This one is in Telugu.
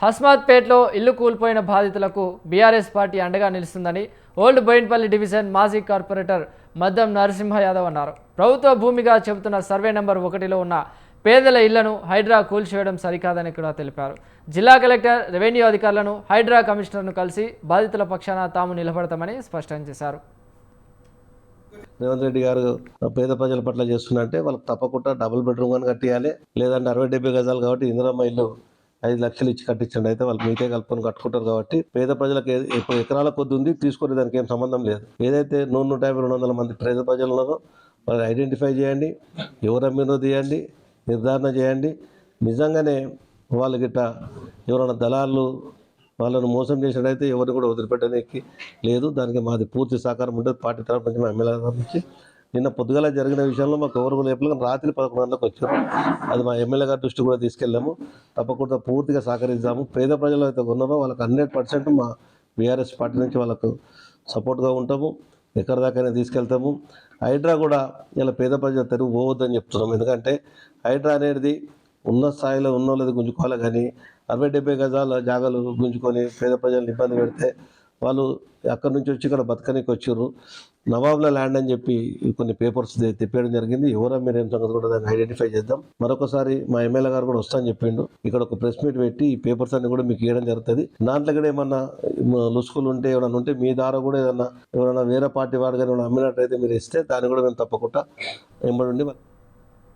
హస్మాత్పేటలో ఇల్లు కూలిపోయిన బాధితులకు బీఆర్ఎస్ పార్టీ అండగా నిలుస్తుందని ఓల్డ్ బోయిన్పల్లి డివిజన్ మాజీ కార్పొరేటర్ మద్దం నరసింహ యాదవ్ అన్నారు. ప్రభుత్వ భూమిగా చెబుతున్న సర్వే నెంబర్ 1లో ఉన్న పేదల ఇళ్లను హైడ్రా కూల్చివేయడం సరికాదని కూడా తెలిపారు. జిల్లా కలెక్టర్, రెవెన్యూ అధికారులను, హైడ్రా కమిషనర్ను కలిసి బాధితుల పక్షాన తాము నిలబడతామని స్పష్టం చేశారు. రేవంత్ రెడ్డి గారు పేద ప్రజల పట్ల చేస్తున్నట్టే వాళ్ళకి తప్పకుండా డబుల్ బెడ్రూమ్ అని కట్టియాలి, లేదంటే 60-70 గజాలు కాబట్టి ఇందిరమ్మ ఇల్లు 5 లక్షలు ఇచ్చి కట్టించండి. అయితే వాళ్ళు మీకే కలుపుకొని కట్టుకుంటారు కాబట్టి పేద ప్రజలకు ఇప్పుడు ఎకరాల కొద్ది ఉంది, తీసుకునే దానికి ఏం సంబంధం లేదు. ఏదైతే 150-200 మంది పేద ప్రజలు ఉన్నారో వాళ్ళని ఐడెంటిఫై చేయండి, ఎవరు అమ్మినో తీయండి, నిర్ధారణ చేయండి. నిజంగానే వాళ్ళ గిట్ట ఎవరైనా దళాలు వాళ్ళను మోసం చేసినట్టయితే ఎవరిని కూడా వదిలిపెట్టడానికి లేదు. దానికి మాది పూర్తి సహకారం ఉంటుంది. పార్టీ తరఫు నుంచి, మా ఎమ్మెల్యే తరఫు నుంచి. నిన్న పొద్దుగల జరిగిన విషయంలో మాకు ఎవరు లేపులు రాత్రి 11 గంటలకు వచ్చారు. అది మా ఎమ్మెల్యే గారి దృష్టి కూడా తీసుకెళ్ళాము. తప్పకుండా పూర్తిగా సహకరిద్దాము. పేద ప్రజలు అయితే ఉన్నారో వాళ్ళకి 100% మా బీఆర్ఎస్ పార్టీ నుంచి వాళ్ళకు సపోర్ట్గా ఉంటాము. ఎక్కడి దాకైనా తీసుకెళ్తాము. హైడ్రా కూడా ఇలా పేద ప్రజల తెరువు పోవద్దని చెప్తున్నాము. ఎందుకంటే హైడ్రా అనేది ఉన్న స్థాయిలో ఉన్న వాళ్ళది గుంజుకోవాలి, కానీ 60-70 గజాల జాగాలు గుంజుకొని పేద ప్రజలను ఇబ్బంది పెడితే వాళ్ళు అక్కడి నుంచి వచ్చి ఇక్కడ బతకనికి వచ్చారు. నవాబుల ల్యాండ్ అని చెప్పి కొన్ని పేపర్స్ తెప్పేయడం జరిగింది. ఎవరో మీరు ఏం సంగతి కూడా దాన్ని ఐడెంటిఫై చేద్దాం. మరొకసారి మా ఎమ్మెల్యే గారు కూడా వస్తానని చెప్పిండు. ఇక్కడ ఒక ప్రెస్ మీట్ పెట్టి ఈ పేపర్స్ అన్ని కూడా మీకు ఇవ్వడం జరుగుతుంది. దాంట్లో కూడా ఏమన్నా లుసుకులు ఉంటే ఏమైనా ఉంటే మీ ద్వారా కూడా ఏదన్నా ఎవరైనా వేరే పార్టీ వాడు కానీ అమ్మినట్టయితే మీరు ఇస్తే దాన్ని కూడా మేము తప్పకుండా ఎంబడి